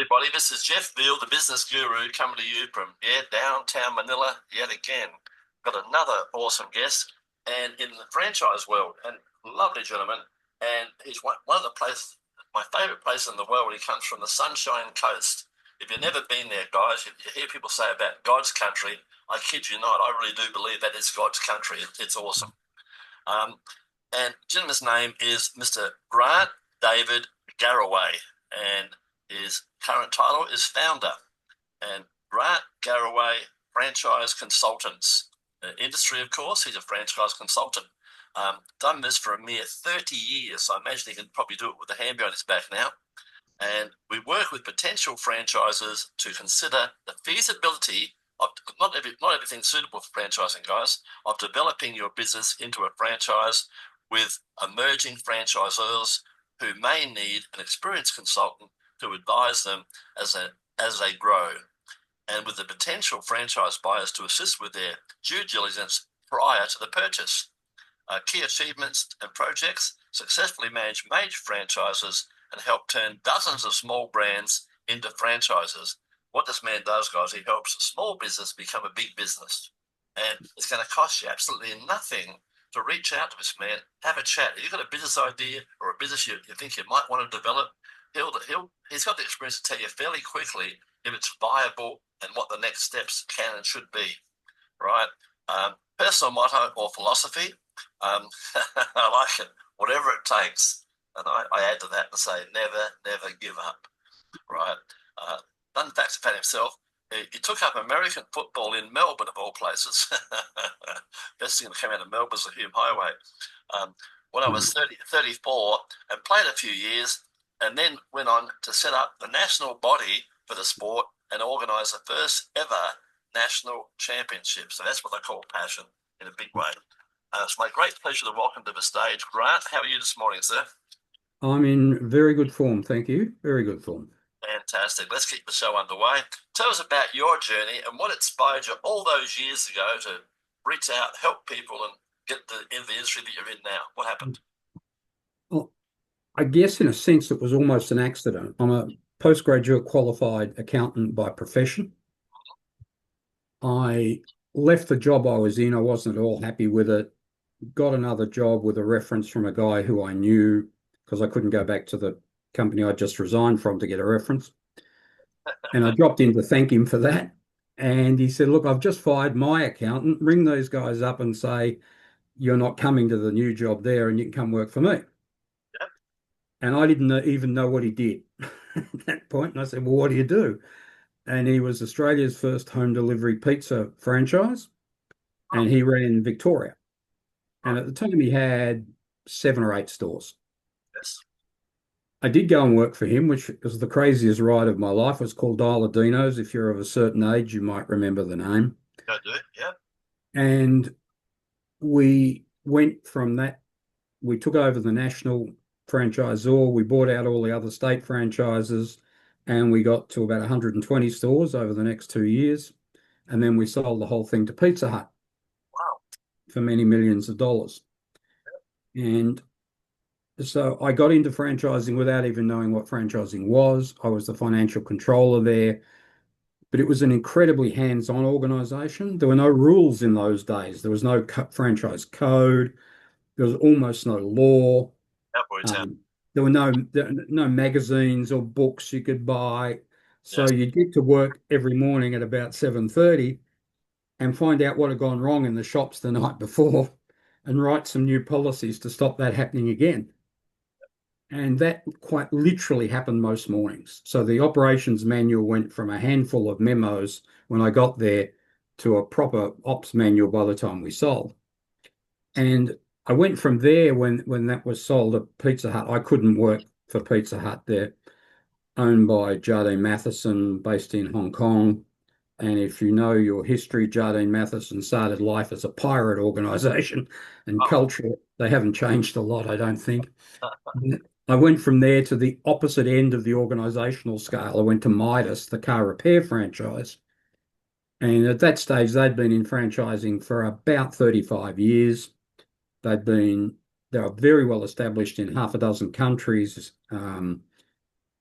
Everybody, this is Jeff Veale, the business guru, coming to you from downtown Manila yet again. Got another awesome guest, and in the franchise world, and lovely gentleman, and he's one of the places, my favourite place in the world. He comes from the Sunshine Coast. If you've never been there, guys, you hear people say about God's country. I kid you not, I really do believe that is God's country. It's awesome. And the gentleman's name is Mr. Grant David Garraway, and his current title is founder. And Grant Garraway Franchise Consultants. Industry, of course, he's a franchise consultant. Done this for a mere 30 years. So I imagine he can probably do it with a hand behind his back now. And we work with potential franchisors to consider the feasibility of not everything suitable for franchising, guys, of developing your business into a franchise with emerging franchisors who may need an experienced consultant to advise them as they grow, and with the potential franchise buyers to assist with their due diligence prior to the purchase. Key achievements and projects: successfully manage major franchises and help turn dozens of small brands into franchises. What this man does, guys, he helps a small business become a big business. And it's going to cost you absolutely nothing to reach out to this man, have a chat. If you've got a business idea or a business you think you might want to develop, he's got the experience to tell you fairly quickly if it's viable and what the next steps can and should be, right? Personal motto or philosophy, I like it, whatever it takes. And I add to that and say, never give up, right? Fun facts about himself. He took up American football in Melbourne, of all places. Best thing that came out of Melbourne was the Hume Highway. When I was 34 and played a few years, and then went on to set up the national body for the sport and organise the first ever national championship. So that's what I call passion in a big way. It's my great pleasure to welcome to the stage Grant. How are you this morning, sir? I'm in very good form, thank you. Very good form. Fantastic. Let's keep the show underway. Tell us about your journey and what inspired you all those years ago to reach out, help people, and get in the industry that you're in now. What happened? Well, I guess in a sense it was almost an accident. I'm a postgraduate qualified accountant by profession. I left the job I was in. I wasn't at all happy with it. Got another job with a reference from a guy who I knew because I couldn't go back to the company I just resigned from to get a reference. And I dropped in to thank him for that. And he said, look, I've just fired my accountant. Ring those guys up and say, you're not coming to the new job there and you can come work for me. Yep. And I didn't even know what he did at that point. And I said, well, what do you do? And he was Australia's first home delivery pizza franchise. And he ran Victoria. And at the time he had 7 or 8 stores. Yes. I did go and work for him, which was the craziest ride of my life. It was called Dial Dino's. If you're of a certain age, you might remember the name. I do, yeah. And we went from that. We took over the national franchisor. We bought out all the other state franchises, and we got to about 120 stores over the next 2 years. And then we sold the whole thing to Pizza Hut. Wow. For many millions of dollars. And so I got into franchising without even knowing what franchising was. I was the financial controller there, but it was an incredibly hands-on organization. There were no rules in those days. There was no franchise code. There was almost no law. There were no magazines or books you could buy. So Yes. you'd get to work every morning at about 7:30 and find out what had gone wrong in the shops the night before and write some new policies to stop that happening again. And that quite literally happened most mornings. So the operations manual went from a handful of memos when I got there to a proper ops manual by the time we sold. And I went from there when that was sold at Pizza Hut. I couldn't work for Pizza Hut. They're owned by Jardine Matheson, based in Hong Kong. And if you know your history, Jardine Matheson started life as a pirate organization and culture. They haven't changed a lot, I don't think. I went from there to the opposite end of the organizational scale. I went to Midas, the car repair franchise. And at that stage, they'd been in franchising for about 35 years. They were very well established in half a dozen countries.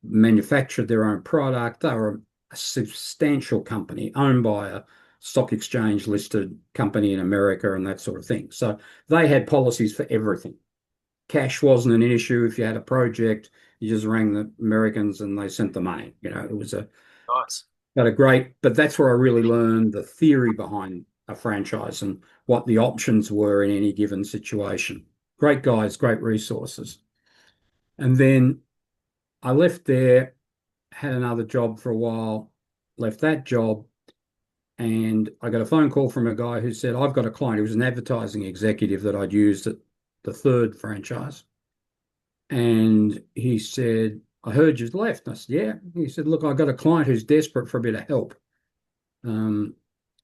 manufactured their own product. They were a substantial company owned by a stock exchange listed company in America and that sort of thing. So they had policies for everything. Cash wasn't an issue. If you had a project, you just rang the Americans and they sent the money. It was Nice. but that's where I really learned the theory behind a franchise and what the options were in any given situation. Great guys, great resources. And then I left there, had another job for a while, left that job, and I got a phone call from a guy who said, I've got a client. He was an advertising executive that I'd used at the third franchise. And he said, I heard you'd left. And I said, yeah. He said, look, I've got a client who's desperate for a bit of help. Um,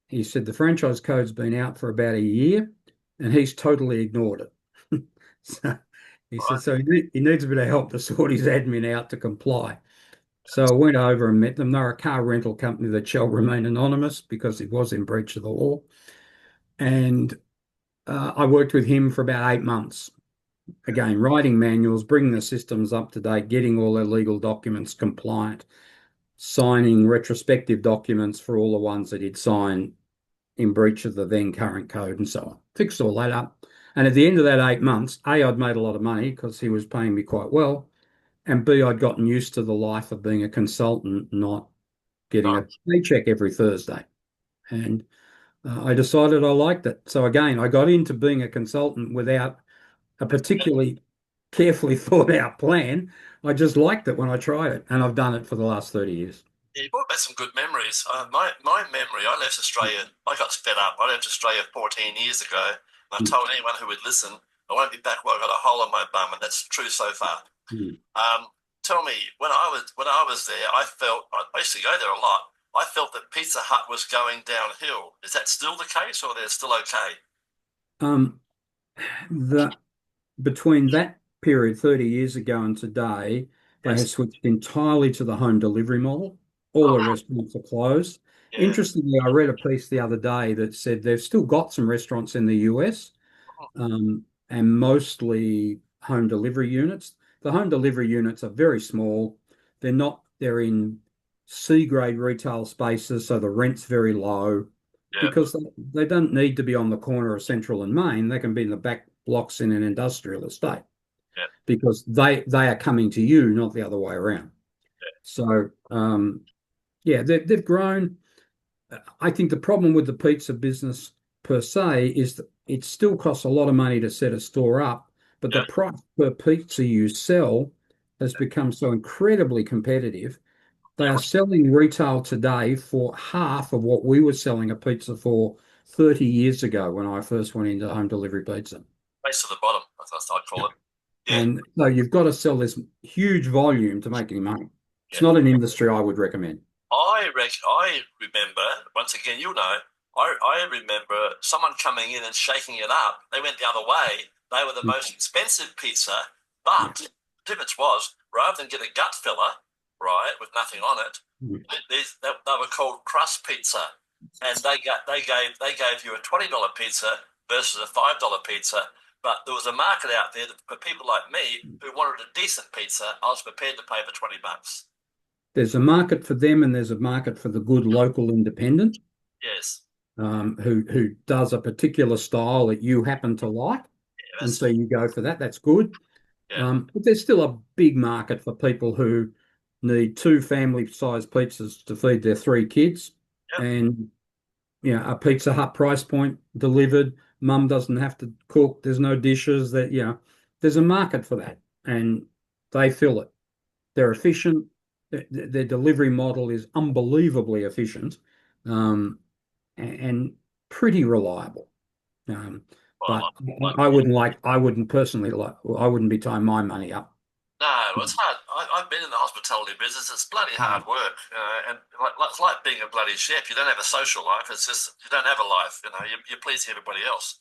he said, the franchise code's been out for about a year and he's totally ignored it. So he said, Right. so he needs a bit of help to sort his admin out to comply. So I went over and met them. They're a car rental company that shall remain anonymous because it was in breach of the law. And I worked with him for about 8 months. Again, writing manuals, bringing the systems up to date, getting all their legal documents compliant, signing retrospective documents for all the ones that he'd signed in breach of the then current code and so on. Fixed all that up. And at the end of that 8 months, A, I'd made a lot of money because he was paying me quite well. And B, I'd gotten used to the life of being a consultant, not getting a Nice. paycheck every Thursday. And I decided I liked it. So again, I got into being a consultant without a particularly carefully thought out plan. I just liked it when I tried it, and I've done it for the last 30 years. Yeah, you brought back some good memories. My memory, I left Australia. I got fed up. I left Australia 14 years ago. And I told anyone who would listen, I won't be back where I got a hole in my bum, and that's true so far. Mm. Tell me, when I was there, I used to go there a lot. I felt that Pizza Hut was going downhill. Is that still the case, or they're still okay? Um, the Between that period 30 years ago and today, they have Yes. switched entirely to the home delivery model. All the Oh, restaurants are closed. yeah. Interestingly, I read a piece the other day that said they've still got some restaurants in the US, and mostly home delivery units. The home delivery units are very small. They're in C grade retail spaces, so the rent's very low Yeah. because they don't need to be on the corner of Central and Main. They can be in the back blocks in an industrial estate Yeah. because they are coming to you, not the other way around. So yeah, they've grown. I think the problem with the pizza business per se is that it still costs a lot of money to set a store up, but the Yeah. price per pizza you sell has become so incredibly competitive. They Yeah. are selling retail today for half of what we were selling a pizza for 30 years ago when I first went into home delivery pizza. Race to the bottom, that's what I call it. Yeah. And so you've got to sell this huge volume to make any money. It's Yeah. not an industry I would recommend. I remember, once again, I remember someone coming in and shaking it up. They went the other way. They were the most expensive pizza, Yeah. but the difference was rather than get a gut filler, right, with nothing on it, they were called crust pizza, and they gave you a $20 pizza versus a $5 pizza. But there was a market out there for people like me who wanted a decent pizza. I was prepared to pay for $20. There's a market for them, and there's a market for the good local independent Yes. who does a particular style that you happen to like, Yeah, and so you go for that. That's good. yeah. But there's still a big market for people who need two family-sized pizzas to feed their three kids, Yep. and a Pizza Hut price point delivered. Mum doesn't have to cook. There's no dishes. There's a market for that, and they fill it. They're efficient. Their delivery model is unbelievably efficient, um, and pretty reliable. Um, Well, but I wouldn't personally I wouldn't be tying my money up. no, it's hard. I've been in the hospitality business. It's bloody hard work, and it's like being a bloody chef. You don't have a social life. It's just you don't have a life. You're pleasing everybody else.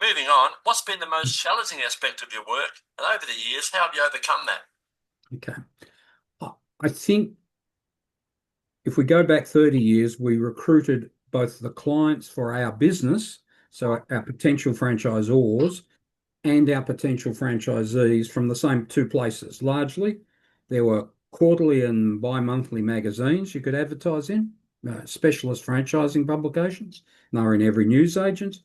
Moving on, what's been the most challenging aspect of your work, and over the years, how have you overcome that? Okay. I think if we go back 30 years, we recruited both the clients for our business, so our potential franchisors, and our potential franchisees from the same two places. Largely, there were quarterly and bi-monthly magazines you could advertise in, specialist franchising publications. They were in every newsagent.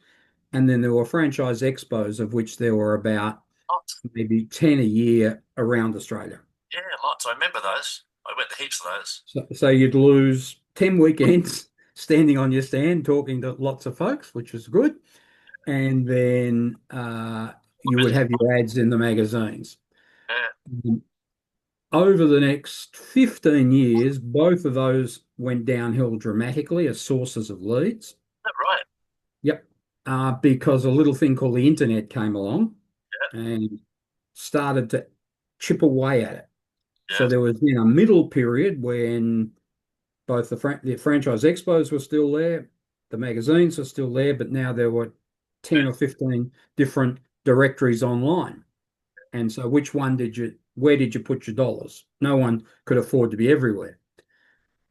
And then there were franchise expos, of which there were about Lots. maybe 10 a year around Australia. Yeah, lots. I remember those. I went to heaps of those. So you'd lose 10 weekends standing on your stand talking to lots of folks, which was good. And then you would have your ads in the magazines. Yeah, Over the next 15 years, both of those went downhill dramatically as sources of leads. that right. Yep. Because a little thing called the internet came along and started to chip away at it. So Yeah, there was a middle period when both the franchise expos were still there, the magazines were still there, but now there were 10 or 15 different directories online. And so where did you put your dollars? No one could afford to be everywhere.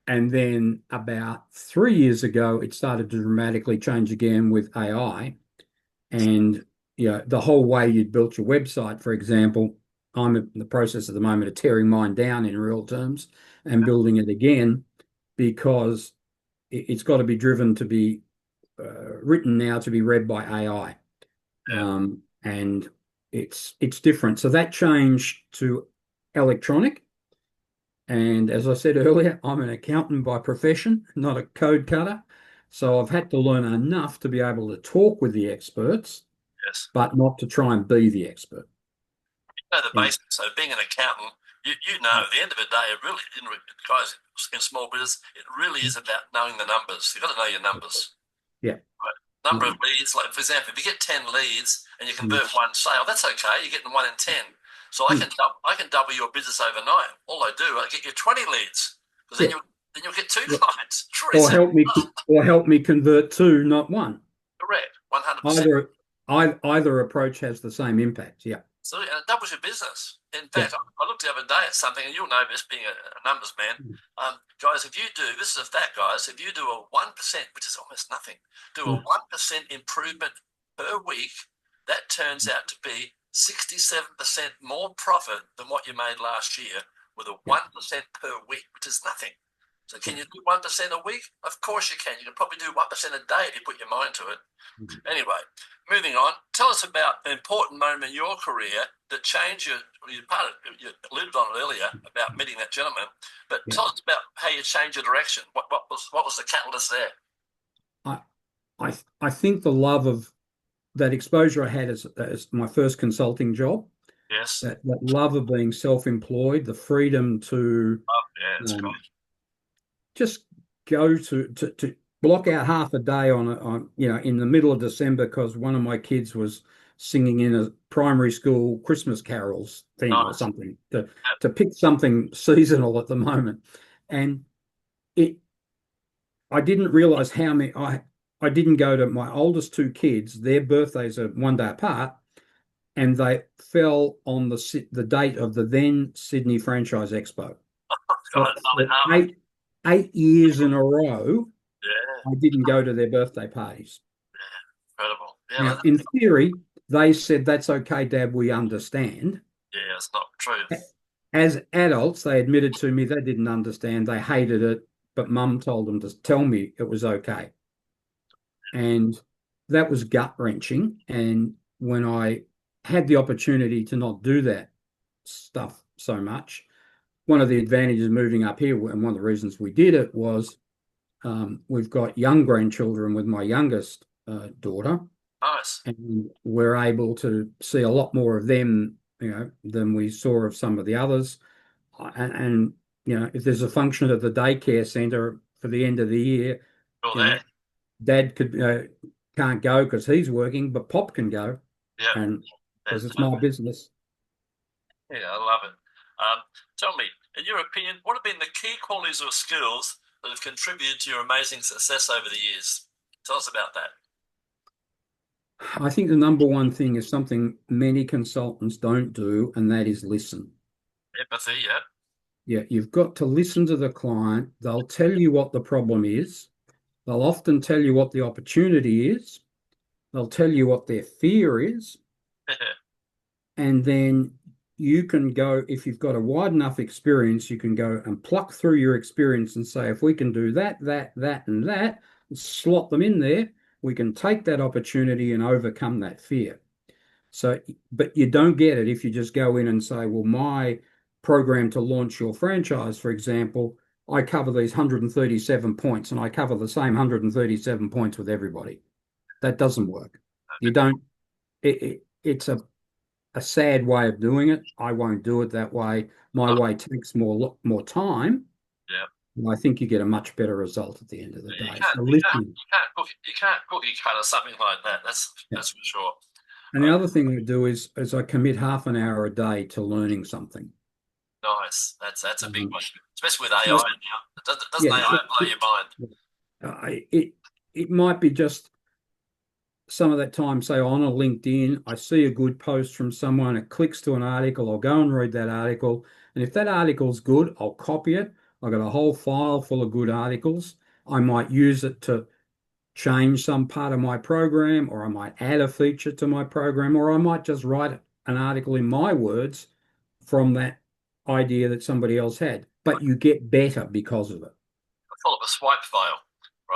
And then about 3 years ago, it started to dramatically change again with AI. And the whole way you'd built your website, for example, I'm in the process at the moment of tearing mine down in real terms and building it again because it's got to be driven to be written now to be read by AI. yeah. And it's different. So that changed to electronic. And as I said earlier, I'm an accountant by profession, not a code cutter. So I've had to learn enough to be able to talk with the experts, Yes. but not to try and be the expert. You know the And basics. So being an accountant, you know at the end of the day, it really, guys in small business, it really is about knowing the numbers. You've got to know your numbers. yeah, Right? Number of leads, like for example, if you get 10 leads and you mm, convert one sale, that's okay. You're getting 1 in 10. So mm, I can double your business overnight. All I do, I get you 20 leads because yeah, then you'll get two yeah. clients. It's really simple. Or help me convert two, not one. Correct. 100%. Either approach has the same impact. Yeah. So and it doubles your business. In Yeah. fact, I looked the other day at something, and you'll know this being a numbers man. Mm, Guys, if you do, this is a fact, guys, if you do a 1%, which is almost nothing, do a mm, 1% improvement per week, that turns out to be 67% more profit than what you made last year with a yeah. 1% per week, which is nothing. So Yeah. can you do 1% a week? Of course you can. You can probably do 1% a day if you put your mind to it. Mm. Anyway, moving on. Tell us about an important moment in your career that changed you alluded on it earlier about meeting that gentleman, but Yeah. tell us about how you changed your direction. What was the catalyst there? I, I think the love of that exposure I had as my first consulting job, Yes. that love of being self-employed, the freedom to Oh, yeah, it's um, great. just go to block out half a day on in the middle of December because one of my kids was singing in a primary school Christmas carols thing or Nice. something to pick something seasonal at the moment. And it I didn't realize how many I didn't go to my oldest two kids, their birthdays are one day apart, and they fell on the date of the then Sydney Franchise Expo. Got So it. Lovely for Harvey. 8 years in a row, Yeah, I didn't go to their birthday parties. incredible. Yeah, Now, in theory, they said, "That's okay, Dad, we understand." yeah, it's not true. As adults, they admitted to me they didn't understand, they hated it, but Mum told them to tell me it was okay. And that was gut-wrenching. And when I had the opportunity to not do that stuff so much, one of the advantages of moving up here, and one of the reasons we did it was we've got young grandchildren with my youngest daughter, Nice. and we're able to see a lot more of them, than we saw of some of the others. And if there's a function at the daycare centre for the end of the year, All you know, there. Dad can't go because he's working, but Pop can go, Yeah, and because that's it's my business. yeah, I love it. Tell me, in your opinion, what have been the key qualities or skills that have contributed to your amazing success over the years? Tell us about that. I think the number one thing is something many consultants don't do, and that is listen. Empathy, yeah. Yeah, you've got to listen to the client. They'll tell you what the problem is. They'll often tell you what the opportunity is. They'll tell you what their fear is. And then you can go, if you've got a wide enough experience, you can go and pluck through your experience and say, if we can do that, and that, slot them in there, we can take that opportunity and overcome that fear. So, but you don't get it if you just go in and say, well, my program to launch your franchise, for example, I cover these 137 points and I cover the same 137 points with everybody. That doesn't work. You don't, it's a sad way of doing it. I won't do it that way. My way takes more time. Yeah. And I think you get a much better result at the end of the You day. can't, So you can't, listening. you can't cookie cutter something like that. That's for sure. And the other thing I do is I commit half an hour a day to learning something. Nice. That's a big Um, one, especially with AI so, now. Doesn't yeah, AI blow your mind? it might be just some of that time, say on a LinkedIn, I see a good post from someone, it clicks to an article, I'll go and read that article. And if that article's good, I'll copy it. I've got a whole file full of good articles. I might use it to change some part of my program, or I might add a feature to my program, or I might just write an article in my words from that idea that somebody else had. But you get better because of it. I call it a swipe file,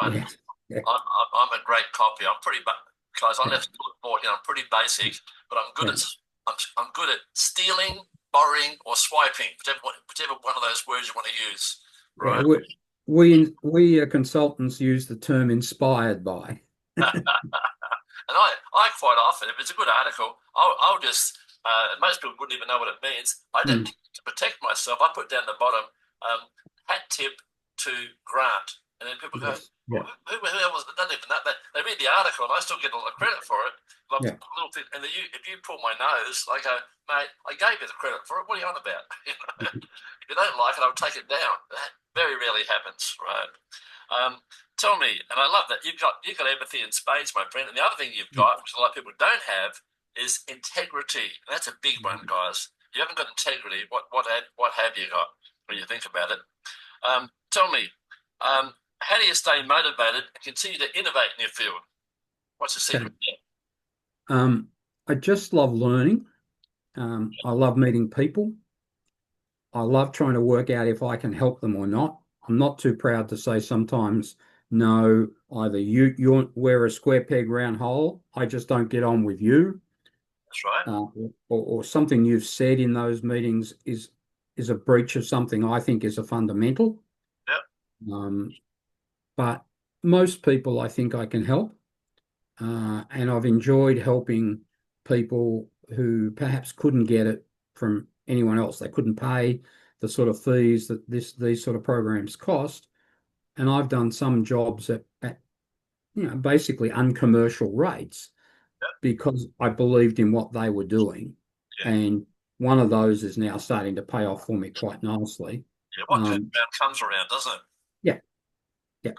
right? Yeah. Yeah. I'm a great copy. Guys, I Yeah. left school at 14. I'm pretty basic, but Yeah. I'm good at stealing, borrowing, or swiping, whichever one of those words you want to use, Yeah, right? we consultants use the term inspired by. And I quite often, if it's a good article, I'll just, most people wouldn't even know what it means. Mm, To protect myself, I put down the bottom, hat tip to Grant. And then people go, yes. Yeah. who was it? Doesn't even know that. They read the article and I still get all the credit for it. Like, Yeah. little thing, and if you pull my nose, I go, mate, I gave you the credit for it. What are you on about? If you don't like it, I'll take it down. That very rarely happens, right? Tell me, and I love that you've got empathy in spades, my friend. And the other thing you've got, which a lot of people don't have, is integrity. And that's a big one, guys. You haven't got integrity. What have you got when you think about it? Tell me, how do you stay motivated and continue to innovate in your field? What's the secret? Um, I just love learning. I love meeting people. I love trying to work out if I can help them or not. I'm not too proud to say sometimes, no, either you wear a square peg round hole. I just don't get on with you. That's right. Or something you've said in those meetings is a breach of something I think is a fundamental. Yep. But most people I think I can help. And I've enjoyed helping people who perhaps couldn't get it from anyone else. They couldn't pay the sort of fees that these sort of programs cost. And I've done some jobs at basically uncommercial rates Yep. because I believed in what they were doing. Yeah. And one of those is now starting to pay off for me quite nicely. Yeah. What goes around comes around, doesn't it? Yeah, yeah.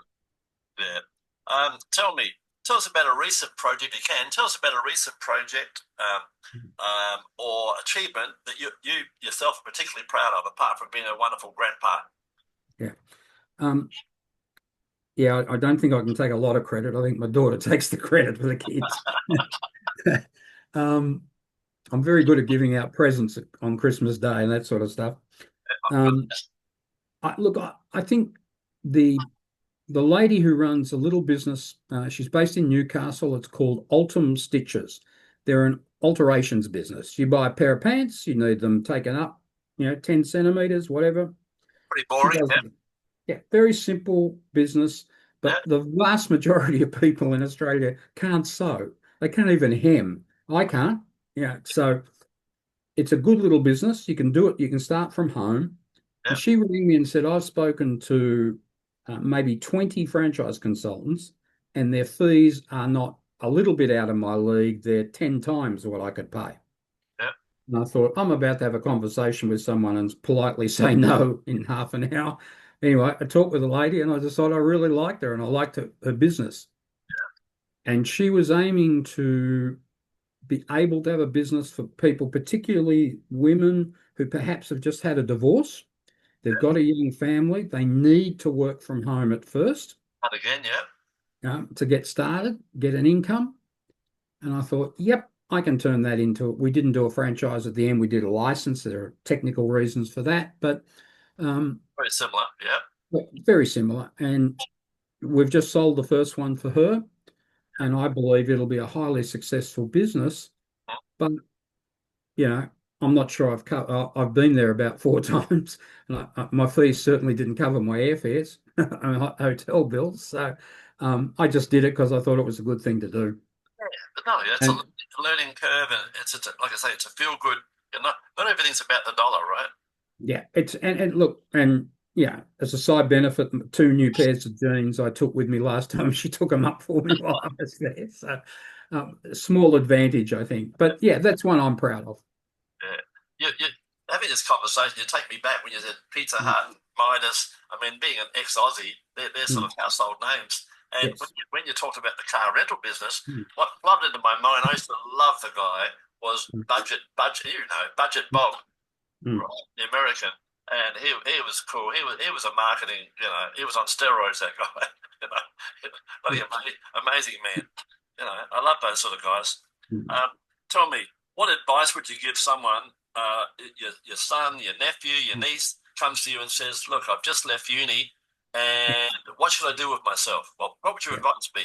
Yeah. Tell us about a recent project. You can tell us about a recent project or achievement that you yourself are particularly proud of, apart from being a wonderful grandpa. Yeah. Yeah, I don't think I can take a lot of credit. I think my daughter takes the credit for the kids. um, I'm very good at giving out presents on Christmas Day and that sort of stuff. Um, I think the the lady who runs a little business, she's based in Newcastle. It's called Ultim Stitches. They're an alterations business. You buy a pair of pants, you need them taken up, 10 centimeters, whatever. Pretty She boring, does yeah. Yeah, very simple business, Yeah. but the vast majority of people in Australia can't sew. They can't even hem. I can't. Yeah, so it's a good little business. You can do it. You can start from home. Yeah. And she rang me and said, I've spoken to maybe 20 franchise consultants, and their fees are not a little bit out of my league. They're 10 times what I could pay. Yeah. And I thought, I'm about to have a conversation with someone and politely say no in half an hour. Anyway, I talked with a lady and I decided I really liked her and I liked her business. And she was aiming to be able to have a business for people, particularly women who perhaps have just had a divorce. They've got a young family. They need to work from home at first And again, yeah. to get started, get an income. And I thought, yep, I can turn that into, we didn't do a franchise at the end. We did a license. There are technical reasons for that, but um, Very similar. Yeah. very similar. And we've just sold the first one for her, and I believe it'll be a highly successful business. But you know, I'm not sure I've been there about four times, and my fees certainly didn't cover my airfares and hotel bills. So I just did it because I thought it was a good thing to do. But no, yeah, it's a And learning curve, and it's a, like I say, it's a feel good. You know, not everything's about the dollar, right? yeah, it's and look, and yeah, as a side benefit, two new pairs of jeans I took with me last time. She took them up for me while I was there. So small advantage, I think. But yeah, that's one I'm proud of. Yeah. You having this conversation, you take me back when you said Pizza Mm, Hut, Midas. I mean, being an ex-Aussie, they're sort mm, of household names. And yes. when you talked about the car rental business, Mm, what flooded into my mind, I used to love the guy, was mm, Budget Bob, mm, right, the American. And he was cool. He was a marketing, he was on steroids, that guy. you know, bloody amazing man. I love those sort of guys. mm. Tell me, what advice would you give someone, your son, your nephew, your niece, comes to you and says, "Look, I've just left uni, and what should I do with myself?" Well, what would your Yeah. advice be?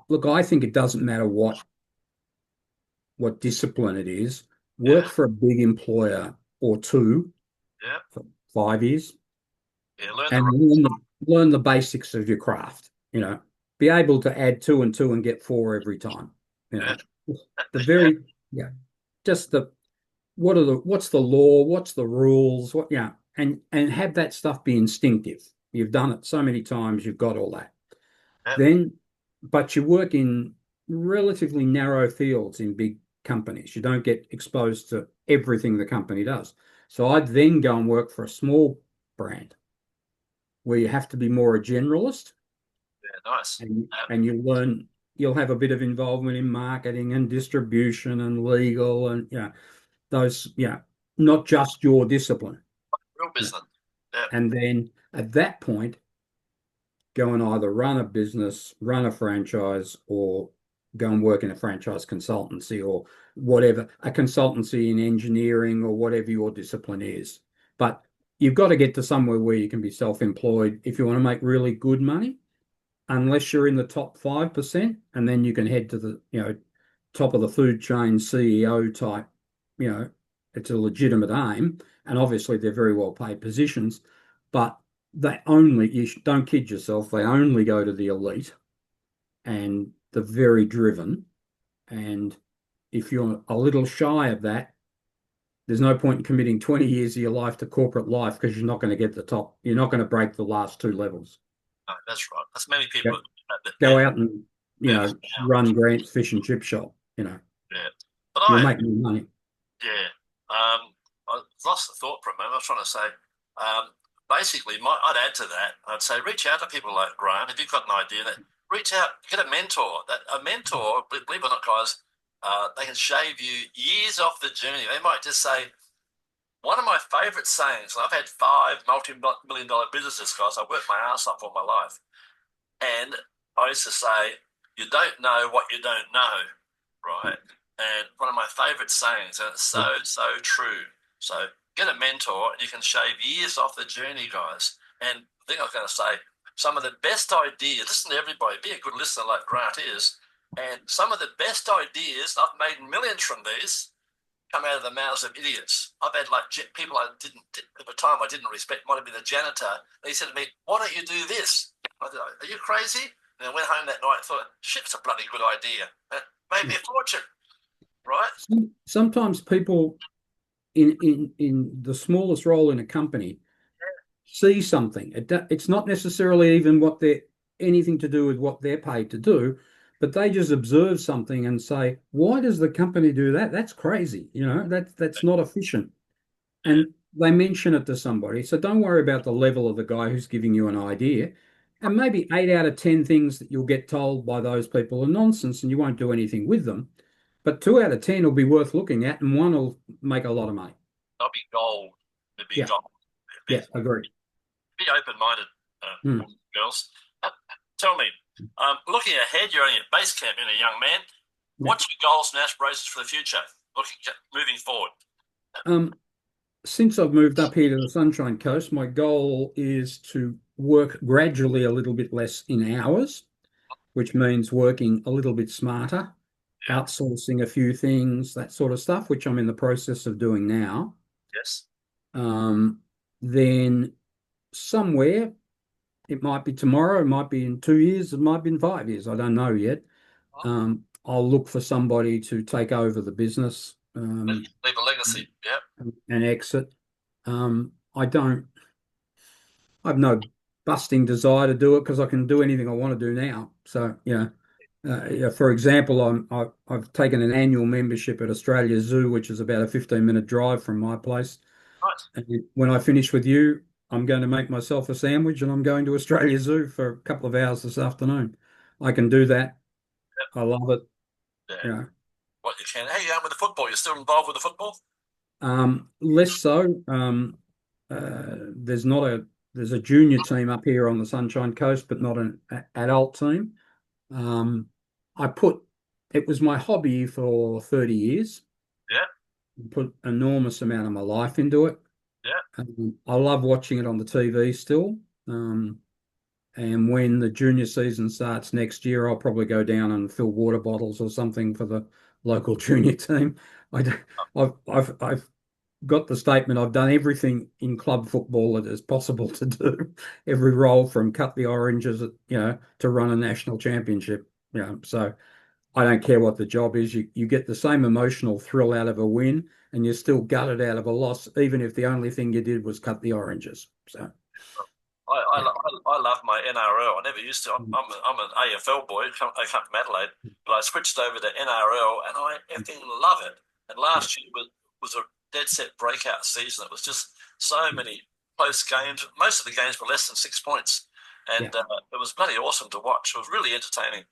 Look, I think it doesn't matter what discipline it is. Work Yeah, for a big employer or two yeah, for 5 years yeah. Learn the and learn the basics of your craft. Be able to add two and two and get four every time. You yeah, know, the very yeah, just the what's the law, what's the rules, and have that stuff be instinctive. You've done it so many times, you've got all that. yeah, Then, but you work in relatively narrow fields in big companies. You don't get exposed to everything the company does. So I'd then go and work for a small brand where you have to be more a generalist, yeah. Nice. and you'll have a bit of involvement in marketing and distribution and legal and those not just your discipline. Real Yeah. business. Yeah, And then at that point, go and either run a business, run a franchise, or go and work in a franchise consultancy or whatever, a consultancy in engineering or whatever your discipline is. But you've got to get to somewhere where you can be self-employed if you want to make really good money, unless you're in the top 5%, and then you can head to the, top of the food chain CEO type, it's a legitimate aim. And obviously they're very well paid positions, but don't kid yourself, they only go to the elite and the very driven. And if you're a little shy of that, there's no point in committing 20 years of your life to corporate life because you're not going to get the top. You're not going to break the last two levels. no, that's right. There's many Go, people go out and, bear this down. run Grant's fish and chip shop. Yeah, but You'll make more money. yeah, I lost the thought for a moment. I was trying to say, basically, I'd add to that. I'd say, reach out to people like Grant. If you've got an idea, that reach out, get a mentor. That a mentor, believe it or not, guys, they can shave you years off the journey. They might just say, one of my favourite sayings. I've had five multi-million-dollar businesses, guys. I worked my ass off all my life, and I used to say, "You don't know what you don't know," right? And one of my favourite sayings, and it's so true. So get a mentor, and you can shave years off the journey, guys. And I think I was going to say, some of the best ideas. Listen to everybody. Be a good listener, like Grant is. And some of the best ideas, I've made millions from these, come out of the mouths of idiots. I've had like people I didn't at the time I didn't respect. Might have been the janitor. They said to me, "Why don't you do this?" I said, "Are you crazy?" And I went home that night and thought, "Shit, it's a bloody good idea." Made me a fortune, right? Sometimes people in the smallest role in a company see something. It's not necessarily even what they're anything to do with what they're paid to do, but they just observe something and say, "Why does the company do that? That's crazy. That's not efficient." Yeah, And they mention it to somebody. So don't worry about the level of the guy who's giving you an idea. And maybe 8 out of 10 things that you'll get told by those people are nonsense and you won't do anything with them. But 2 out of 10 will be worth looking at and one will make a lot of money. that'll be gold. It'd be Yeah, gold. yeah, agree. Be open-minded, Hmm. girls. Tell me, looking ahead, you're only at base camp, a young man. Yeah. What's your goals and aspirations for the future? Moving forward. Um, since I've moved up here to the Sunshine Coast, my goal is to work gradually a little bit less in hours, which means working a little bit smarter, Yeah. outsourcing a few things, that sort of stuff, which I'm in the process of doing now. Yes. Um, then somewhere, it might be tomorrow, it might be in 2 years, it might be in 5 years, I don't know yet. I'll look for somebody to take over the business Leave a legacy. Yeah. and exit. I don't, I have no busting desire to do it because I can do anything I want to do now. So, yeah, for example, I've taken an annual membership at Australia Zoo, which is about a 15-minute drive from my place. Nice. And when I finish with you, I'm going to make myself a sandwich and I'm going to Australia Zoo for a couple of hours this afternoon. I can do that. I love it. Yeah. Yeah. What you can. How you going with the football? You're still involved with the football? Less so. There's not a there's a junior team up here on the Sunshine Coast, but not an adult team. Um, I put it was my hobby for 30 years. Yeah. Put enormous amount of my life into it. Yeah. I love watching it on the TV still. And when the junior season starts next year, I'll probably go down and fill water bottles or something for the local junior team. I don't, I've got the statement. I've done everything in club football that is possible to do. Every role from cut the oranges, to run a national championship. So I don't care what the job is. You get the same emotional thrill out of a win, and you're still gutted out of a loss, even if the only thing you did was cut the oranges. So I, yeah. I, I love my NRL. I never used to. I'm an AFL boy. I come from Adelaide, but I switched over to NRL, and I effing love it. And Yeah. last year was a dead set breakout season. It was just so many close games. Most of the games were less than 6 points, Yeah. and it was bloody awesome to watch. It was really entertaining.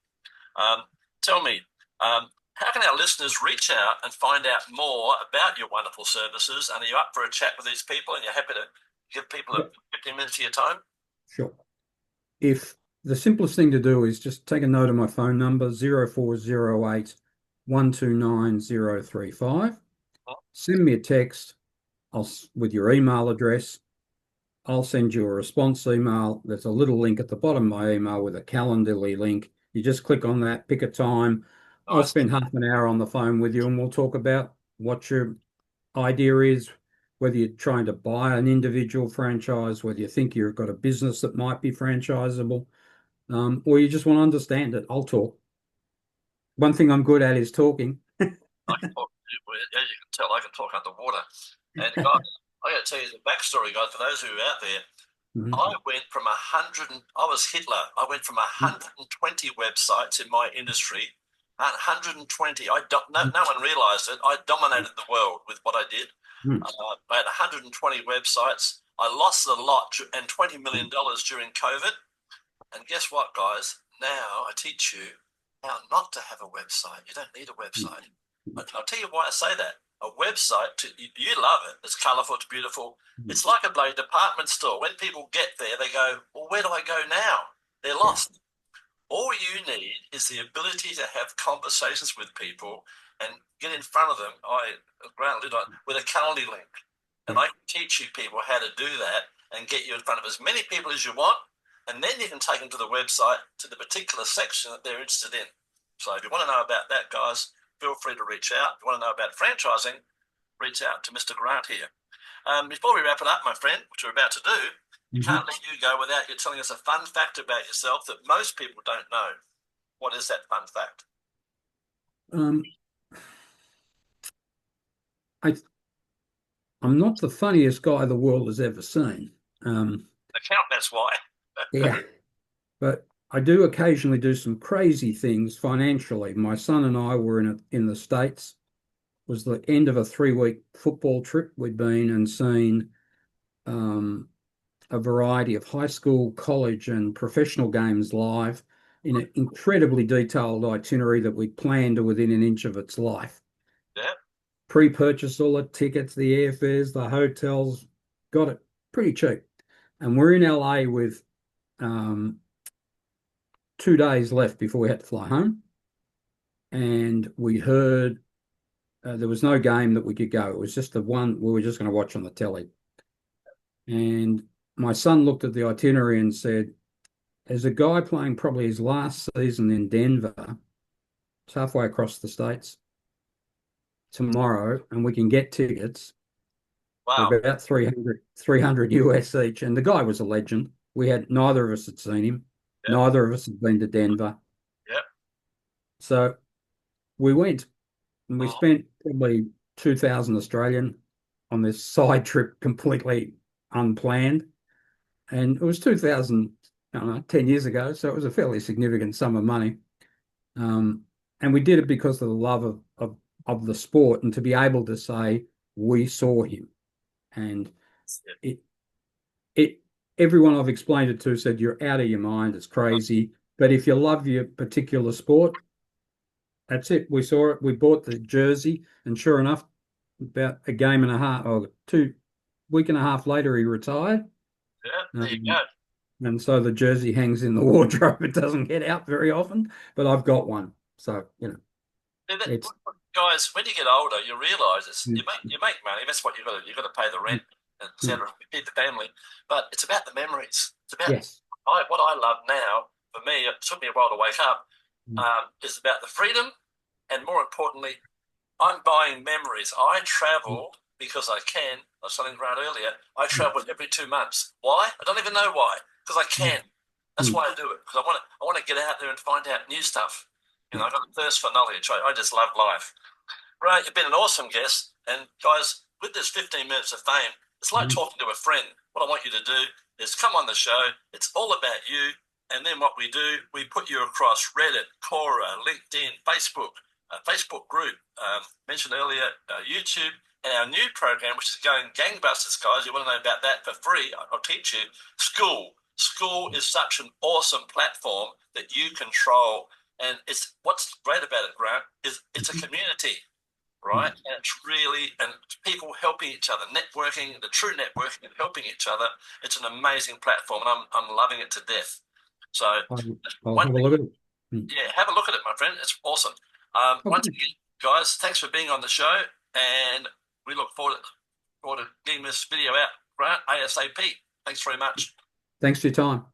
Um, Tell me, how can our listeners reach out and find out more about your wonderful services? And are you up for a chat with these people? And you're happy to give people Yeah. 15 minutes of your time? Sure. If the simplest thing to do is just take a note of my phone number, 0408 129 035. Send me a text with your email address. I'll send you a response email. There's a little link at the bottom of my email with a Calendly link. You just click on that, pick a time. I'll Nice. spend half an hour on the phone with you and we'll talk about what your idea is, whether you're trying to buy an individual franchise, whether you think you've got a business that might be franchisable, or you just want to understand it. I'll talk. One thing I'm good at is talking. I can talk, as you can tell, I can talk underwater. And guys, I got to tell you the backstory, guys, for those who are out there. Mhm. I went from 100, I was Hitler. I went from 120 websites in my industry, 120. No one realized it. I dominated the world with what I did. I had 120 websites. I lost a lot and $20 million during COVID. And guess what, guys? Now I teach you how not to have a website. You don't need a website. I'll tell you why I say that. A website, you love it. It's colourful, it's beautiful. It's like a bloody department store. When people get there, they go, well, where do I go now? They're lost. All you need is the ability to have conversations with people and get in front of them. With a Calendly link, and I can teach you people how to do that and get you in front of as many people as you want, and then you can take them to the website to the particular section that they're interested in. So if you want to know about that, guys, feel free to reach out. If you want to know about franchising, reach out to Mr. Grant here. Before we wrap it up, my friend, which we're about to do, we can't let you go without you telling us a fun fact about yourself that most people don't know. What is that fun fact? Um, I, I'm not the funniest guy the world has ever seen. Account, that's why. Yeah, but I do occasionally do some crazy things financially. My son and I were in the States. It was the end of a 3-week football trip. We'd been and seen um, a variety of high school, college, and professional games live in an incredibly detailed itinerary that we planned to within an inch of its life. Yeah. Pre-purchased all the tickets, the airfares, the hotels, got it pretty cheap. And we're in LA with 2 days left before we had to fly home. and we heard there was no game that we could go. It was just the one we were just going to watch on the telly. And my son looked at the itinerary and said, there's a guy playing probably his last season in Denver. It's halfway across the states tomorrow, and we can get tickets for Wow. about 300 US each. And the guy was a legend. Neither of us had seen him. Yep. Neither of us had been to Denver. Yep. So we went, and we Mm. spent probably 2,000 Australian on this side trip, completely unplanned. And it was 2,000, I don't know, 10 years ago. So it was a fairly significant sum of money. And we did it because of the love of the sport, and to be able to say we saw him. And everyone I've explained it to said, you're out of your mind, it's crazy. But if you love your particular sport, that's it. We saw it, we bought the jersey, and sure enough, about a game and a half or 2 week and a half later, he retired. Yeah, there you go. And so the jersey hangs in the wardrobe. It doesn't get out very often, but I've got one. So, it's Guys, when you get older, you realise you make money. That's what you got to pay the rent, etc. Feed the family. But it's about the memories. It's about what I love now. For me, it took me a while to wake up. Is about the freedom, and more importantly, I'm buying memories. I travel because I can. I was telling Grant earlier. I travel every 2 months. Why? I don't even know why. Because I can. That's why I do it. Because I want to get out there and find out new stuff. I've got a thirst for knowledge. I just love life. Right, you've been an awesome guest. And guys, with this 15 minutes of fame, it's like talking to a friend. What I want you to do is come on the show. It's all about you. And then what we do, we put you across Reddit, Quora, LinkedIn, Facebook group, mentioned earlier, YouTube, and our new program, which is going gangbusters, guys. You want to know about that for free? I'll teach you. School. School is such an awesome platform that you control. And what's great about it, Grant, is it's a community, right? And it's and people helping each other, networking, the true networking and helping each other. It's an amazing platform, and I'm loving it to death. So I'll have a look at it. Yeah, have a look at it, my friend. It's awesome. Once again, guys, thanks for being on the show, and we look forward to getting this video out, Grant, ASAP. Thanks very much. Thanks for your time.